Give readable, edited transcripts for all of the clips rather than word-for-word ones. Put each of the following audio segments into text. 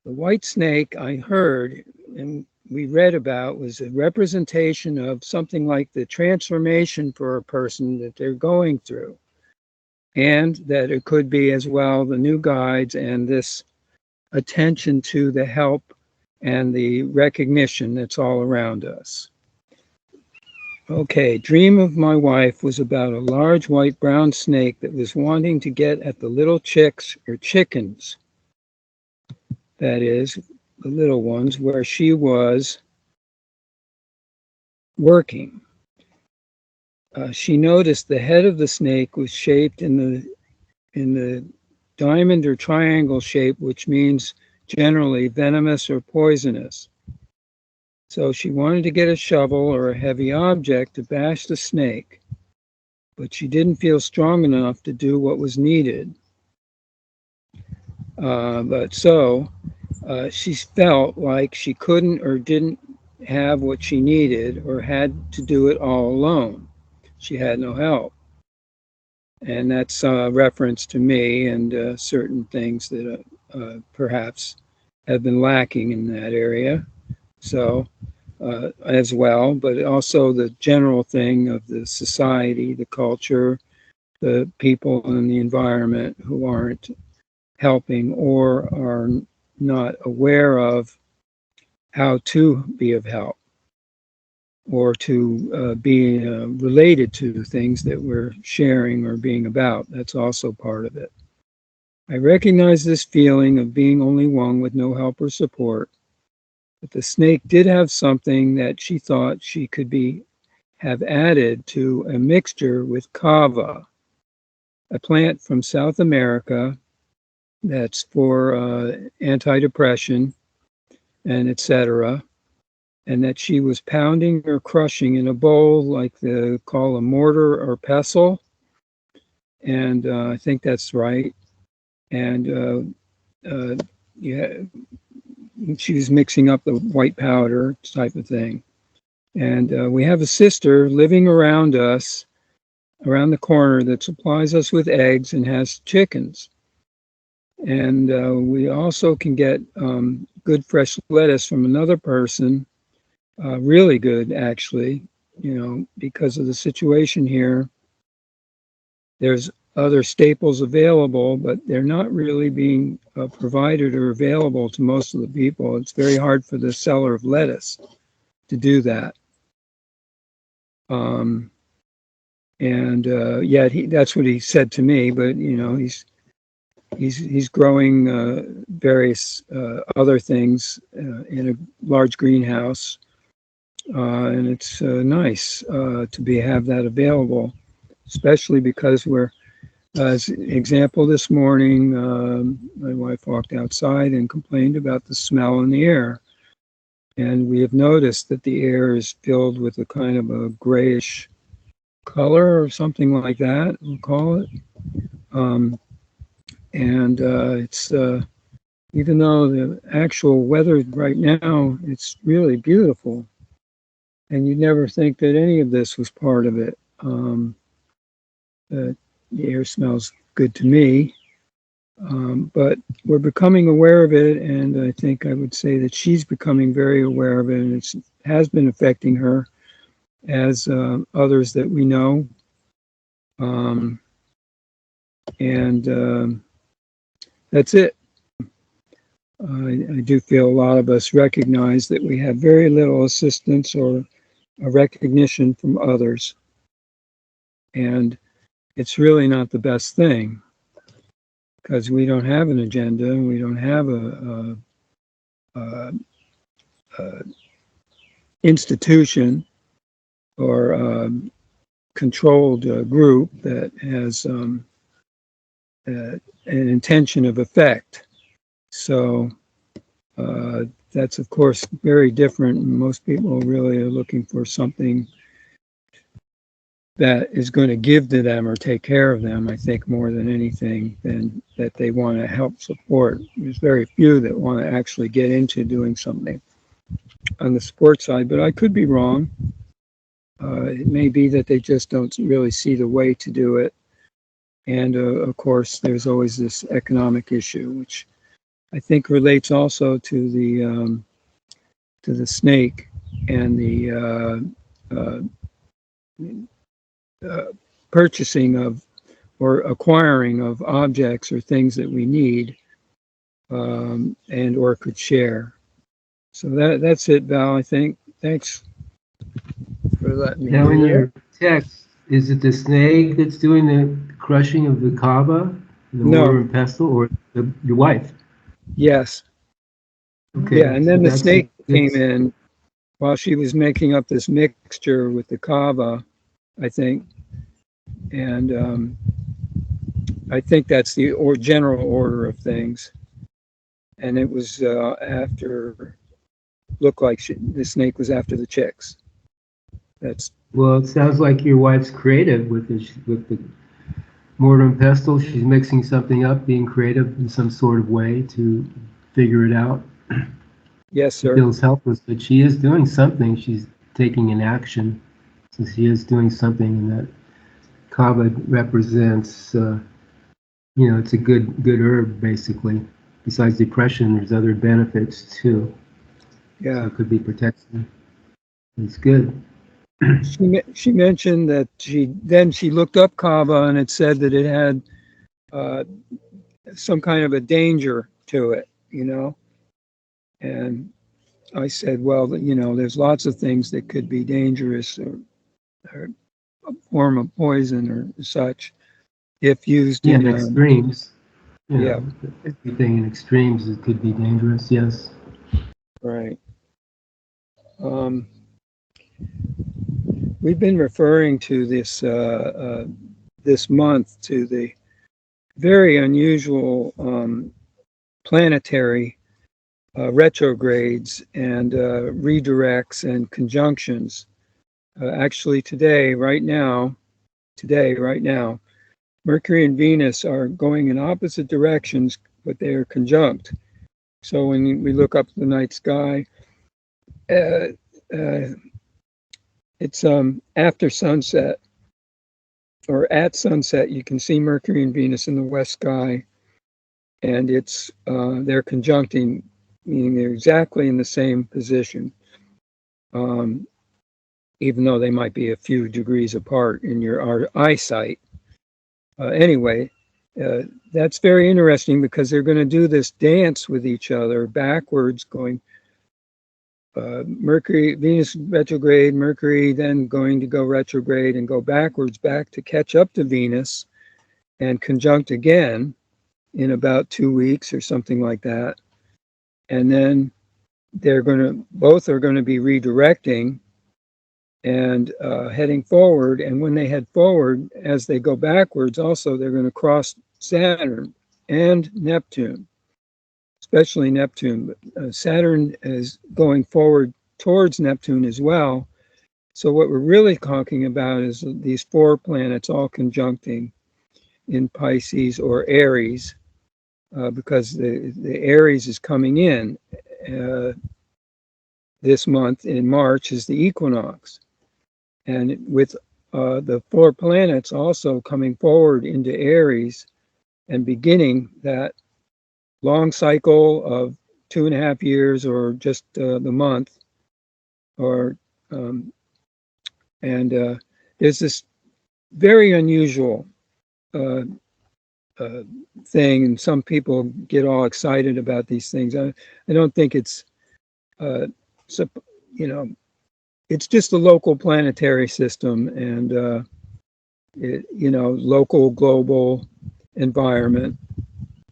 The white snake I heard and we read about was a representation of something like the transformation for a person that they're going through. And that it could be as well the new guides and this attention to the help and the recognition that's all around us. Okay, Dream of My Wife was about a large white-brown snake that was wanting to get at the little chicks or chickens, that is, the little ones, where she was working. She noticed the head of the snake was shaped in the diamond or triangle shape, which means generally venomous or poisonous. So she wanted to get a shovel or a heavy object to bash the snake, but she didn't feel strong enough to do what was needed. She felt like she couldn't or didn't have what she needed or had to do it all alone. She had no help. And that's a reference to me and certain things that perhaps have been lacking in that area. So, as well, but also the general thing of the society, the culture, the people in the environment who aren't helping or are not aware of how to be of help or to be related to things that we're sharing or being about. That's also part of it. I recognize this feeling of being only one with no help or support, but the snake did have something that she thought she could have added to a mixture with kava, a plant from South America that's for anti-depression and etc., and that she was pounding or crushing in a bowl like they call a mortar or pestle, and I think that's right. And she was mixing up the white powder type of thing. And we have a sister living around us, around the corner, that supplies us with eggs and has chickens. And we also can get good fresh lettuce from another person, really good actually, because of the situation here. There's other staples available, but they're not really being provided or available to most of the people. It's very hard for the seller of lettuce to do that. Yet that's what he said to me, but he's growing various other things in a large greenhouse, and it's nice to have that available, especially because we're, as an example, this morning, my wife walked outside and complained about the smell in the air. And we have noticed that the air is filled with a kind of a grayish color or something like that, we'll call it. It's, even though the actual weather right now, it's really beautiful. And you'd never think that any of this was part of it. The air smells good to me, but we're becoming aware of it, and I think I would say that she's becoming very aware of it, and it has been affecting her, as others that we know. That's it. I do feel a lot of us recognize that we have very little assistance or a recognition from others, and it's really not the best thing, because we don't have an agenda, and we don't have a institution or controlled group that has an intention of effect. So that's, of course, very different. Most people really are looking for something that is going to give to them or take care of them, I think, more than anything, than that they want to help support. There's very few that want to actually get into doing something on the support side, but I could be wrong. It may be that they just don't really see the way to do it. And of course, there's always this economic issue, which I think relates also to the snake and the purchasing of or acquiring of objects or things that we need and or could share. So that's it, Val, I think. Thanks for letting me Now, do in that. your text, is it the snake that's doing the crushing of the kava, the mortar No, and pestle, or your wife? yes. Yeah, Okay, and so then the that's a snake good. came in while she was making up this mixture with the kava, I think. And I think that's the general order of things. And it was after, looked like the snake was after the chicks. That's, Well, it sounds like your wife's creative with the mortar and pestle. She's mixing something up, being creative in some sort of way to figure it out. yes, She sir. feels helpless, but she is doing something. She's taking an action. So she is doing something, and that kava represents, it's a good herb, basically. Besides depression, there's other benefits too. So Yeah. it could be protection. It's good. She mentioned that she looked up kava and it said that it had uh, some kind of a danger to it, you know. And I said, well, there's lots of things that could be dangerous or a form of poison or such if used Yeah, in in extremes. yeah, Everything in extremes it could be dangerous. Yes. right. Um, we've been referring to this month to the very unusual planetary retrogrades and redirects and conjunctions. Actually, right now, Mercury and Venus are going in opposite directions, but they are conjunct. So when we look up the night sky, uh, uh, it's after sunset or at sunset, you can see Mercury and Venus in the west sky, and they're conjuncting, meaning they're exactly in the same position, um, even though they might be a few degrees apart in your eyesight. Anyway, uh, that's very interesting because they're going to do this dance with each other backwards, going Mercury, Venus retrograde, Mercury then going to go retrograde and go backwards back to catch up to Venus and conjunct again in about 2 weeks or something like that. And then both are going to be redirecting and heading forward. And when they head forward, as they go backwards, also they're going to cross Saturn and Neptune, especially Neptune. But Saturn is going forward towards Neptune as well. So what we're really talking about is these four planets all conjuncting in Pisces or Aries, because the Aries is coming in this month in March is the equinox. And with the four planets also coming forward into Aries and beginning that long cycle of 2.5 years or just the month, or and there's this very unusual uh, uh, thing, and some people get all excited about these things. I don't think it's, so, you know, it's just a local planetary system and, local global environment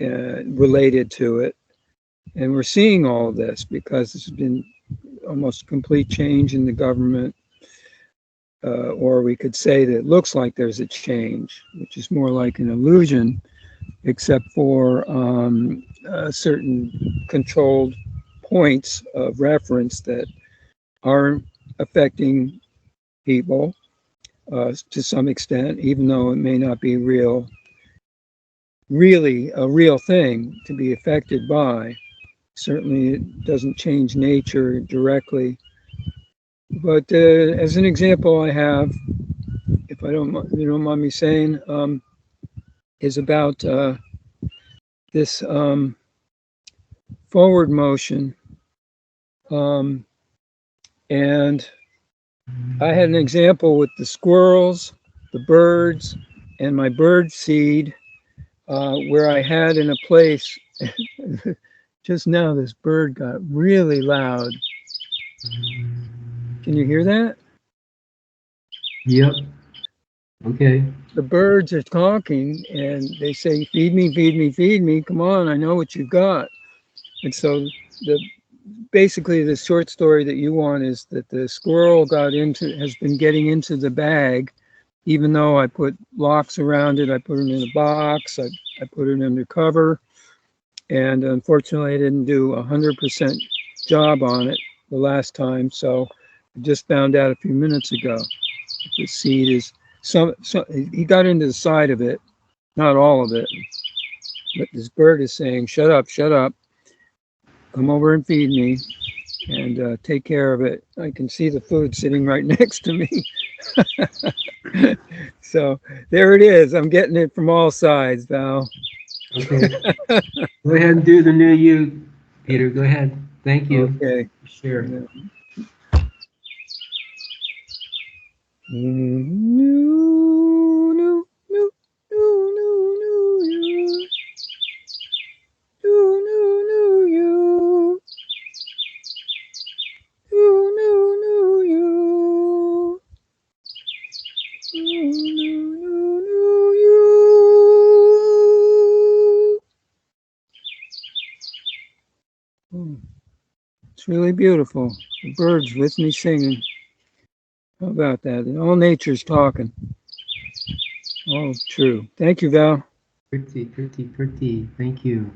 related to it. And we're seeing all of this because there's been almost complete change in the government, or we could say that it looks like there's a change, which is more like an illusion, except for certain controlled points of reference that are affecting people to some extent, even though it may not be really a real thing to be affected by. Certainly, it doesn't change nature directly. But as an example, I have, if you don't mind me saying, is about this forward motion. And I had an example with the squirrels, the birds, and my bird seed, where I had in a place, just now this bird got really loud. Can you hear that? Yep. Okay. The birds are talking and they say, feed me, feed me, feed me. Come on, I know what you've got. And so basically the short story that you want is that the squirrel has been getting into the bag, even though I put locks around it. I put it in a box, I put it under cover, and unfortunately I didn't do 100% job on it the last time. So I just found out a few minutes ago that the seed is he got into the side of it, not all of it, but this bird is saying, shut up, come over and feed me, and take care of it. I can see the food sitting right next to me. So there it is. I'm getting it from all sides, Val. Okay. Go ahead and do the new you, Peter. Go ahead. Thank you. Okay. Sure. It's really beautiful. The birds with me singing. How about that? And all nature's talking. All true. Thank you, Val. Pretty, pretty, pretty. Thank you.